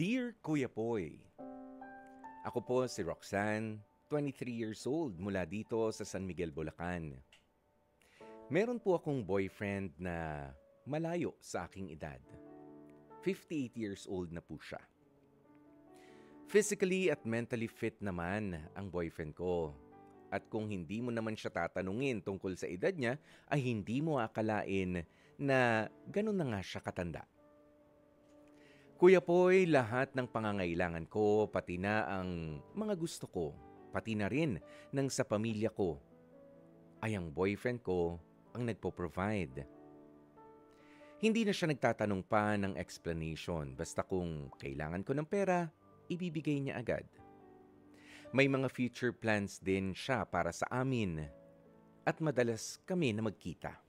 Dear Kuya Poy, ako po si Roxanne, 23 years old mula dito sa San Miguel, Bulacan. Meron po akong boyfriend na malayo sa aking edad. 58 years old na po siya. Physically at mentally fit naman ang boyfriend ko. At kung hindi mo naman siya tatanungin tungkol sa edad niya, ay hindi mo akalain na ganun na nga siya katanda. Kuya Poy, lahat ng pangangailangan ko, pati na ang mga gusto ko, pati na rin ng sa pamilya ko, ay ang boyfriend ko ang nagpo-provide. Hindi na siya nagtatanong pa ng explanation, basta kung kailangan ko ng pera, ibibigay niya agad. May mga future plans din siya para sa amin at madalas kami na magkita.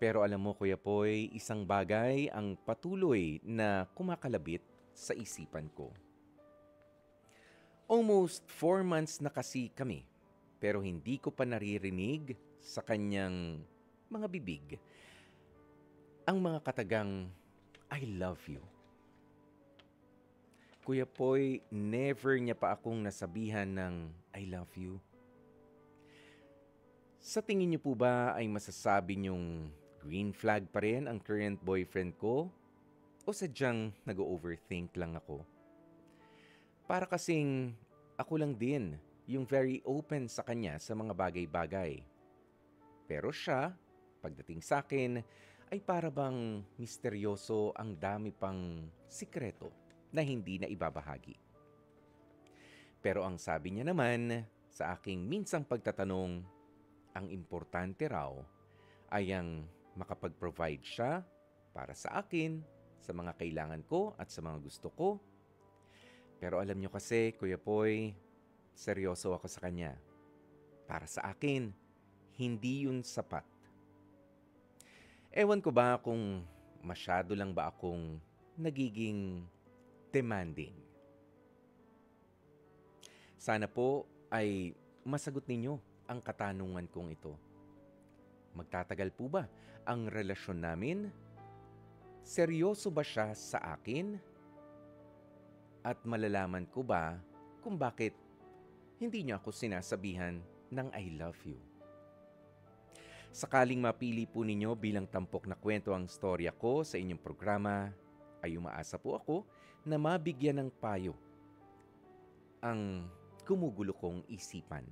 Pero alam mo Kuya Poy, isang bagay ang patuloy na kumakalabit sa isipan ko. Almost 4 months na kasi kami, pero hindi ko pa naririnig sa kanyang mga bibig ang mga katagang I love you. Kuya Poy, never niya pa akong nasabihan ng I love you. Sa tingin niyo po ba ay masasabi niyong green flag pa rin ang current boyfriend ko? O sadyang nag-overthink lang ako? Para kasing ako lang din yung very open sa kanya sa mga bagay-bagay. Pero siya, pagdating sa akin, ay para bang misteryoso ang dami pang sikreto na hindi na ibabahagi. Pero ang sabi niya naman sa aking minsang pagtatanong, ang importante raw ay ang makapag-provide siya para sa akin, sa mga kailangan ko at sa mga gusto ko. Pero alam niyo kasi, Kuya Poy, seryoso ako sa kanya. Para sa akin, hindi yun sapat. Ewan ko ba kung masyado lang ba akong nagiging demanding. Sana po ay masagot ninyo ang katanungan kong ito. Magtatagal po ba ang relasyon namin? Seryoso ba siya sa akin? At malalaman ko ba kung bakit hindi niya ako sinasabihan ng I love you? Sakaling mapili po ninyo bilang tampok na kwento ang storya ko sa inyong programa, ay umaasa po ako na mabigyan ng payo ang gumugulo kong isipan.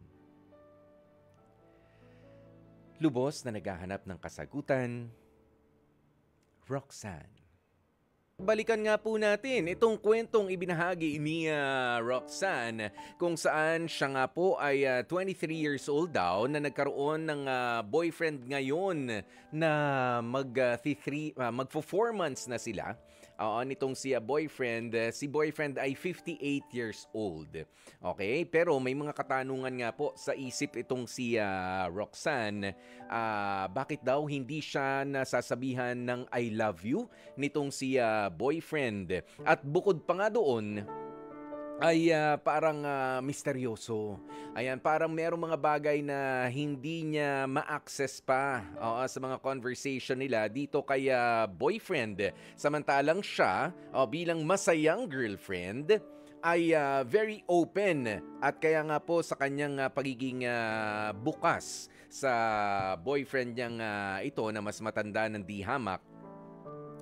Lubos na naghahanap ng kasagutan, Roxanne. Balikan nga po natin itong kwentong ibinahagi ni Roxanne kung saan siya nga po ay 23 years old daw na nagkaroon ng boyfriend ngayon na magfo 4 months na sila. Nitong si boyfriend ay 58 years old. Okay? Pero may mga katanungan nga po sa isip itong si Roxanne. Bakit daw hindi siya nasasabihan ng I love you nitong si boyfriend? At bukod pa nga doon, ay parang misteryoso. Ayan, parang merong mga bagay na hindi niya ma-access pa sa mga conversation nila dito kay boyfriend. Samantalang siya, bilang masayang girlfriend, ay very open at kaya nga po sa kanyang pagiging bukas sa boyfriend niyang ito na mas matanda ng di hamak,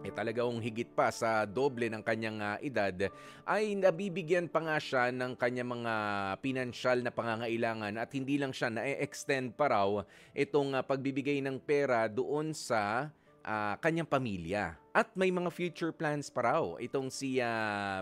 talagang higit pa sa doble ng kanyang edad, ay nabibigyan pa nga siya ng kanyang mga pinansyal na pangangailangan at hindi lang siya na-extend pa raw itong pagbibigay ng pera doon sa kanyang pamilya. At may mga future plans pa raw itong si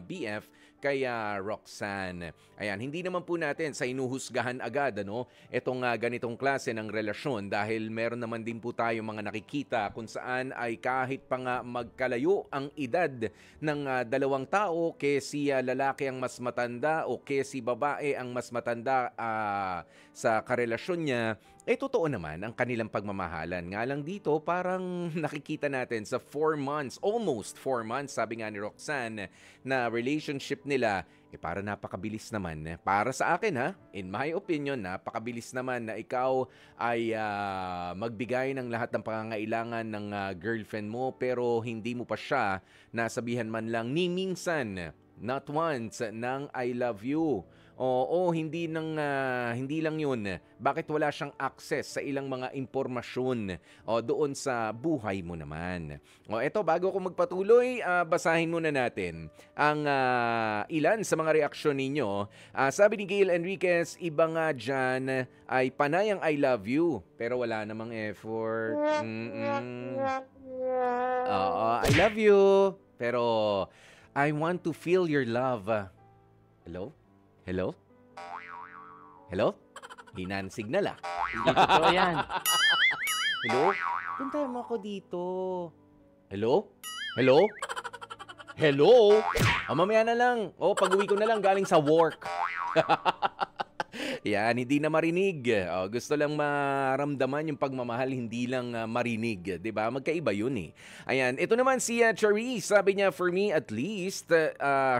BF kay Roxanne. Ayan, hindi naman po natin sa inuhusgahan agad itong ganitong klase ng relasyon dahil meron naman din po tayo mga nakikita kung saan ay kahit pa nga magkalayo ang edad ng dalawang tao, ke si lalaki ang mas matanda o ke si babae ang mas matanda sa karelasyon niya, totoo naman ang kanilang pagmamahalan. Nga lang dito, parang nakikita natin sa 4 months months, almost 4 months, sabi nga ni Roxanne, na relationship nila, para napakabilis naman. Para sa akin ha, in my opinion, napakabilis naman na ikaw ay magbigay ng lahat ng pangangailangan ng girlfriend mo pero hindi mo pa siya nasabihan man lang ni minsan, not once, ng I love you. Oo, hindi lang 'yun. Bakit wala siyang access sa ilang mga impormasyon doon sa buhay mo naman? Eto bago ko magpatuloy, basahin muna natin ang ilan sa mga reaksyon ninyo. Sabi ni Gail Enriquez, iba nga diyan ay panayang I love you pero wala namang effort. Oo, I love you pero I want to feel your love. Hello? Hello? Hello? Hina ng signal Hindi totoo yan. Hello? Punta mo ako dito. Hello? Hello? Hello? Mamaya na lang. Pag-uwi ko na lang galing sa work. Yan, hindi na marinig. Gusto lang maramdaman yung pagmamahal, hindi lang marinig. 'Di ba? Magkaiba yun eh. Ayan, ito naman si Charisse. Sabi niya, for me at least,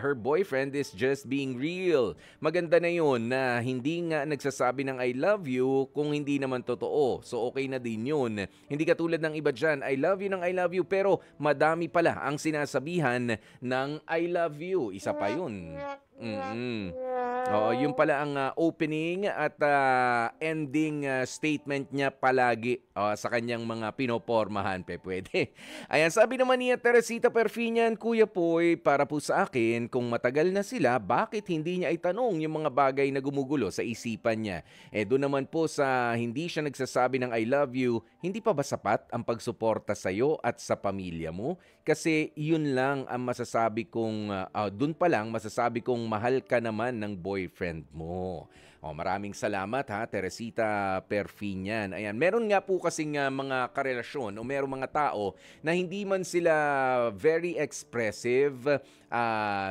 her boyfriend is just being real. Maganda na yun na hindi nga nagsasabi ng I love you kung hindi naman totoo. So okay na din yun. Hindi katulad ng iba dyan, I love you ng I love you, pero madami pala ang sinasabihan ng I love you. Isa pa yun. Yun pala ang opening at ending statement niya palagi sa kanyang mga pinopormahan. Pwede. Ayan, sabi naman niya Teresita Perfinian, Kuya Poy, para po sa akin, kung matagal na sila, bakit hindi niya itanong yung mga bagay na gumugulo sa isipan niya? Doon naman po sa hindi siya nagsasabi ng I love you, hindi pa ba sapat ang pagsuporta sa iyo at sa pamilya mo? Kasi yun lang ang masasabi kong, doon pa lang masasabi kong mahal ka naman ng boyfriend mo. Maraming salamat Teresita Perfinian. Ayan, meron nga po kasing mga karelasyon o merong mga tao na hindi man sila very expressive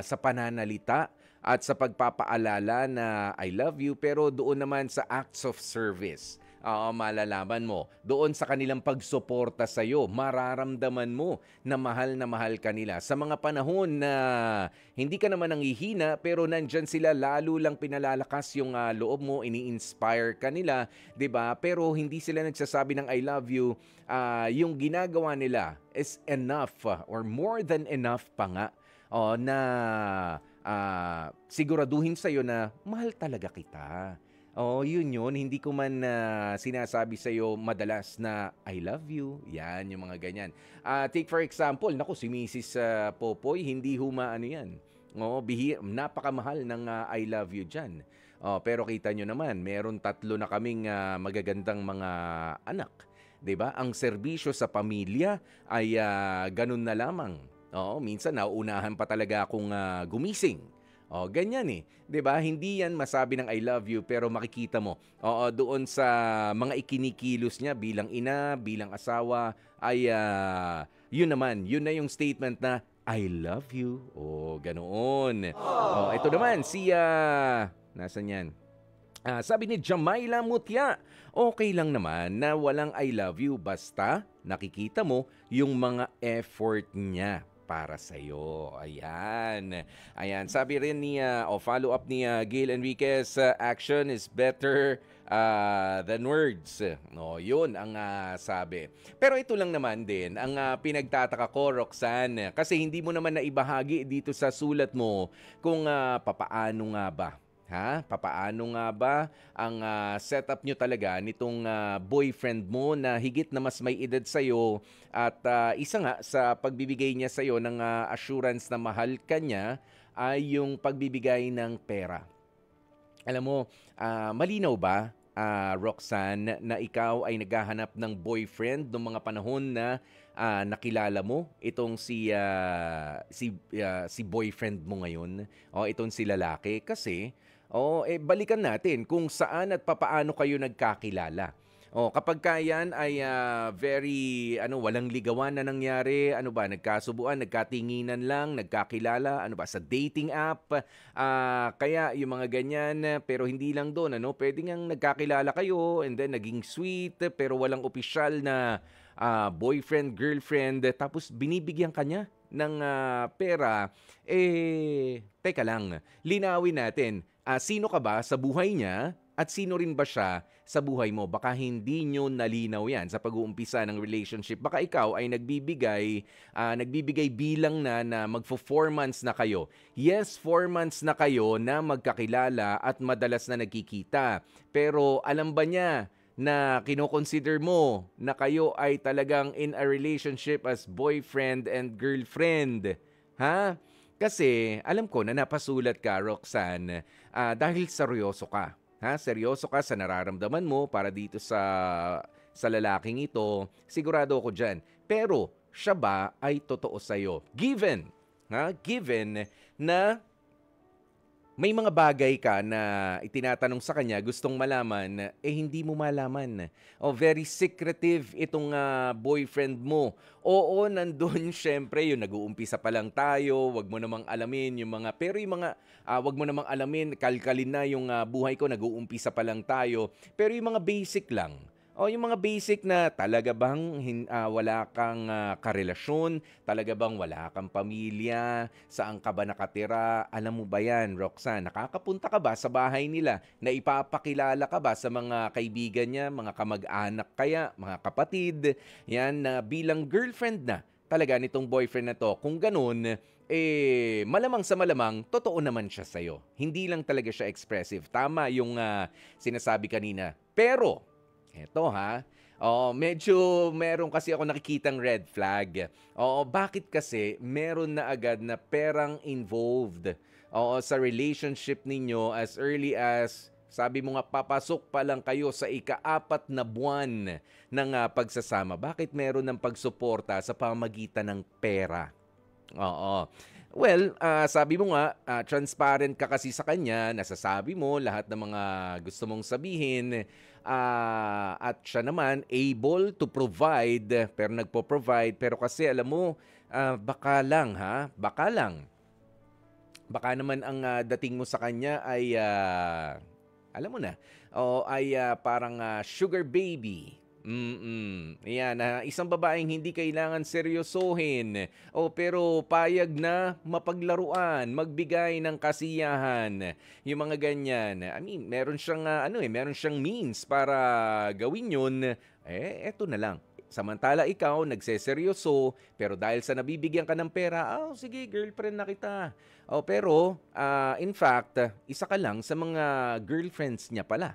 sa pananalita at sa pagpapaalala na I love you, pero doon naman sa acts of service. Malalaman mo, doon sa kanilang pagsuporta sa iyo, mararamdaman mo na mahal ka nila. Sa mga panahon na hindi ka naman nanghihina, pero nandyan sila, lalo lang pinalalakas yung loob mo, ini-inspire ka nila, 'di ba? Pero hindi sila nagsasabi ng I love you, yung ginagawa nila is enough or more than enough pa nga na siguraduhin sa iyo na mahal talaga kita. Yun. Hindi ko man sinasabi sa'yo madalas na I love you. Yan, yung mga ganyan. Take for example, naku, si Mrs. Popoy, hindi ano yan. Napakamahal ng I love you dyan. Pero kita nyo naman, meron 3 na kaming magagandang mga anak. 'Di ba? Ang serbisyo sa pamilya ay ganun na lamang. Minsan nauunahan pa talaga akong gumising. Ganyan 'di ba? Hindi yan masabi ng I love you pero makikita mo. Doon sa mga ikinikilos niya bilang ina, bilang asawa ay yun na yung statement na I love you. Ganoon. Ito naman si nasan yan? Sabi ni Jamaila Mutya, okay lang naman na walang I love you basta nakikita mo yung mga effort niya para sa'yo. Ayan. Sabi rin ni, follow up ni Gail Enriquez, action is better than words. Yun ang sabi. Pero ito lang naman din, ang pinagtataka ko, Roxanne, kasi hindi mo naman naibahagi dito sa sulat mo kung papaano nga ba. Papaano nga ba ang setup nyo talaga nitong boyfriend mo na higit na mas may edad sa'yo at isa nga sa pagbibigay niya sa'yo ng assurance na mahal ka niya ay yung pagbibigay ng pera. Alam mo, malinaw ba, Roxanne, na ikaw ay naghahanap ng boyfriend noong mga panahon na nakilala mo itong si boyfriend mo ngayon o itong si lalaki? Kasi balikan natin kung saan at papaano kayo nagkakilala. Kapag kayan ay very walang ligawan na nangyari, nagkasubuan, nagkatinginan lang, nagkakilala, sa dating app, kaya yung mga ganyan, pero hindi lang doon, pwede ngang nagkakilala kayo and then naging sweet pero walang opisyal na boyfriend, girlfriend, tapos binibigyan ka niya ng pera, teka lang, linawin natin, sino ka ba sa buhay niya at sino rin ba siya sa buhay mo? Baka hindi nyo nalinaw yan sa pag-uumpisa ng relationship. Baka ikaw ay nagbibigay bilang na magfo 4 months na kayo. Yes, 4 months na kayo na magkakilala at madalas na nagkikita. Pero alam ba niya na kino-consider mo na kayo ay talagang in a relationship as boyfriend and girlfriend? Ha? Kasi alam ko na napasulat ka, Roxanne, dahil seryoso ka. Ha? Seryoso ka sa nararamdaman mo para dito sa lalaking ito. Sigurado ako diyan. Pero siya ba ay totoo sa iyo? Given na may mga bagay ka na itinatanong sa kanya, gustong malaman, hindi mo malaman. O very secretive itong boyfriend mo. Oo, nandun syempre, yung nag-uumpisa pa lang tayo, wag mo namang alamin yung mga, pero yung mga, wag mo namang alamin, kalkalin na yung buhay ko, nag-uumpisa pa lang tayo. Pero yung mga basic lang. O yung mga basic na talaga bang wala kang karelasyon, talaga bang wala kang pamilya, saan ka ba nakatira, alam mo ba yan, Roxanne? Nakakapunta ka ba sa bahay nila? Na ipapakilala ka ba sa mga kaibigan niya, mga kamag-anak kaya, mga kapatid, yan na bilang girlfriend na talaga nitong boyfriend na to. Kung ganun, malamang sa malamang, totoo naman siya sa'yo. Hindi lang talaga siya expressive. Tama yung sinasabi kanina. Pero, eto medyo meron kasi ako nakikitang red flag. Bakit kasi meron na agad na perang involved sa relationship ninyo as early as, sabi mo nga, papasok pa lang kayo sa ika-4 na buwan ng pagsasama. Bakit meron ng pagsuporta sa pamagitan ng pera? Oo. Well, sabi mo nga, transparent ka kasi sa kanya, nasasabi mo lahat ng mga gusto mong sabihin, at siya naman able to provide, pero nagpo-provide, pero kasi alam mo, baka lang baka naman ang dating mo sa kanya ay, alam mo na, parang sugar baby. Ayan, isang babaeng hindi kailangan seryosohin. Pero payag na mapaglaruan, magbigay ng kasiyahan. Yung mga ganyan. I mean, meron siyang meron siyang means para gawin 'yun. Eto na lang. Samantala ikaw, nagseseryoso, pero dahil sa nabibigyan ka ng pera, sige, girlfriend na kita. Pero, in fact, isa ka lang sa mga girlfriends niya pala.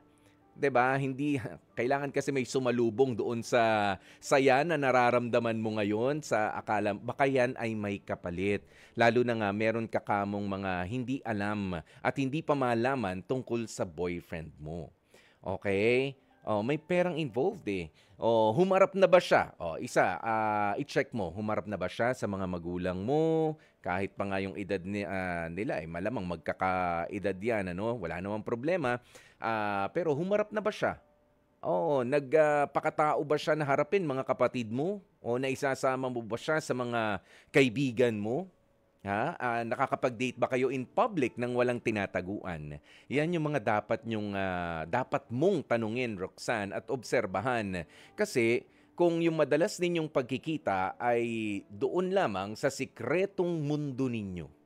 'Di ba? Hindi kailangan kasi may sumalubong doon sa saya na nararamdaman mo ngayon sa akala baka yan ay may kapalit. Lalo na nga meron ka kamong mga hindi alam at hindi pa malaman tungkol sa boyfriend mo. Okay? May perang involved eh. Humarap na ba siya? I-check mo, humarap na ba siya sa mga magulang mo? Kahit pa nga yung edad nila, malamang magkakaedad yan, ano? Wala namang problema. Pero humarap na ba siya? Nagpakatao ba siya na harapin mga kapatid mo? O naisasama mo ba siya sa mga kaibigan mo? Nakakapag-date ba kayo in public nang walang tinataguan? Yan yung mga dapat mong tanungin, Roxanne, at obserbahan. Kasi kung yung madalas ninyong pagkikita ay doon lamang sa sikretong mundo ninyo,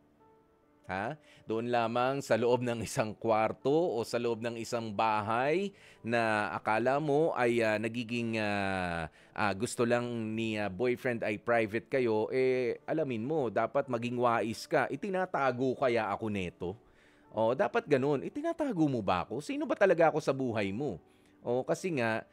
doon lamang sa loob ng isang kwarto o sa loob ng isang bahay na akala mo ay nagiging gusto lang ni boyfriend ay private kayo, alamin mo, dapat maging wais ka. Itinatago kaya ako neto? Dapat ganun. Itinatago mo ba ako? Sino ba talaga ako sa buhay mo? Kasi nga,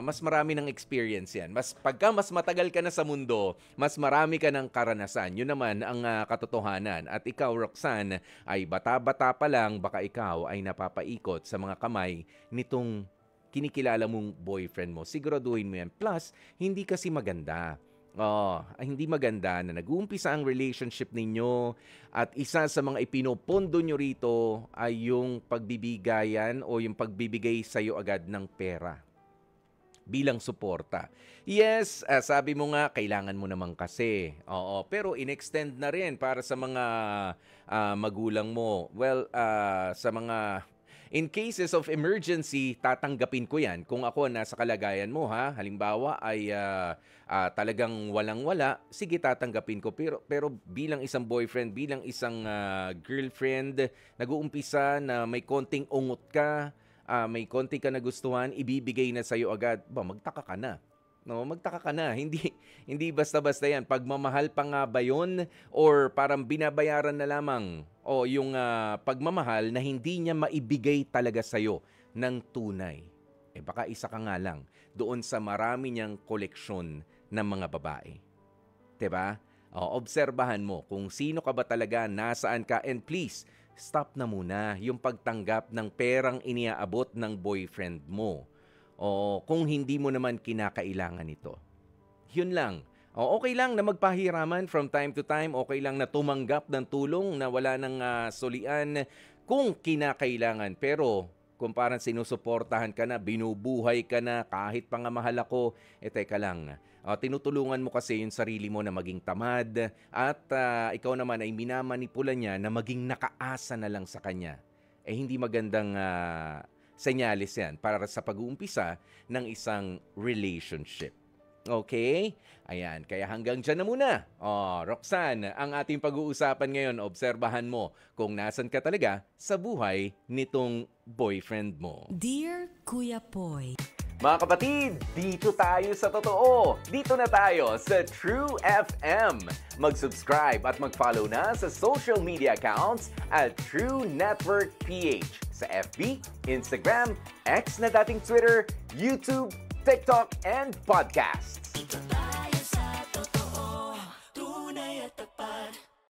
mas marami ng experience yan. Pagka mas matagal ka na sa mundo, mas marami ka ng karanasan. Yun naman ang katotohanan. At ikaw, Roxanne, ay bata-bata pa lang, baka ikaw ay napapaikot sa mga kamay nitong kinikilala mong boyfriend mo. Siguraduhin mo yan. Plus, hindi kasi maganda. Hindi maganda na nag-uumpisa ang relationship ninyo at isa sa mga ipinopondo nyo rito ay yung pagbibigayan o yung pagbibigay sa'yo agad ng pera bilang suporta. Yes, sabi mo nga, kailangan mo naman kasi. Pero in-extend na rin para sa mga magulang mo. Well, sa mga In cases of emergency, tatanggapin ko yan. Kung ako nasa kalagayan mo, ha, halimbawa ay talagang walang-wala, sige tatanggapin ko. Pero bilang isang boyfriend, bilang isang girlfriend, nag-uumpisa na may konting ungot ka, may konti ka nagustuhan, ibibigay na sa'yo agad, magtaka ka na. No, magtaka ka na. Hindi basta-basta 'yan. Pagmamahal pa nga ba 'yon or parang binabayaran na lamang o yung pagmamahal na hindi niya maibigay talaga sa iyo ng tunay. Baka isa ka nga lang doon sa marami niyang koleksyon ng mga babae. 'Di ba? Obserbahan mo kung sino ka ba talaga, nasaan ka, and please stop na muna yung pagtanggap ng perang iniaabot ng boyfriend mo. O kung hindi mo naman kinakailangan ito. Yun lang. Okay lang na magpahiraman from time to time. Okay lang na tumanggap ng tulong na wala nang solian kung kinakailangan. Pero kung parang sinusuportahan ka na, binubuhay ka na, kahit pa nga mahal ako, teka lang. Tinutulungan mo kasi yung sarili mo na maging tamad at ikaw naman ay minamanipula niya na maging nakaasa na lang sa kanya. Hindi magandang senyales yan para sa pag-uumpisa ng isang relationship. Okay? Ayan, kaya hanggang dyan na muna. Roxanne, ang ating pag-uusapan ngayon, obserbahan mo kung nasan ka talaga sa buhay nitong boyfriend mo. Dear Kuya Poy, mga kapatid, dito tayo sa totoo. Dito na tayo sa True FM. Mag-subscribe at mag-follow na sa social media accounts at True Network PH sa FB, Instagram, X na dating Twitter, YouTube, TikTok, and podcasts.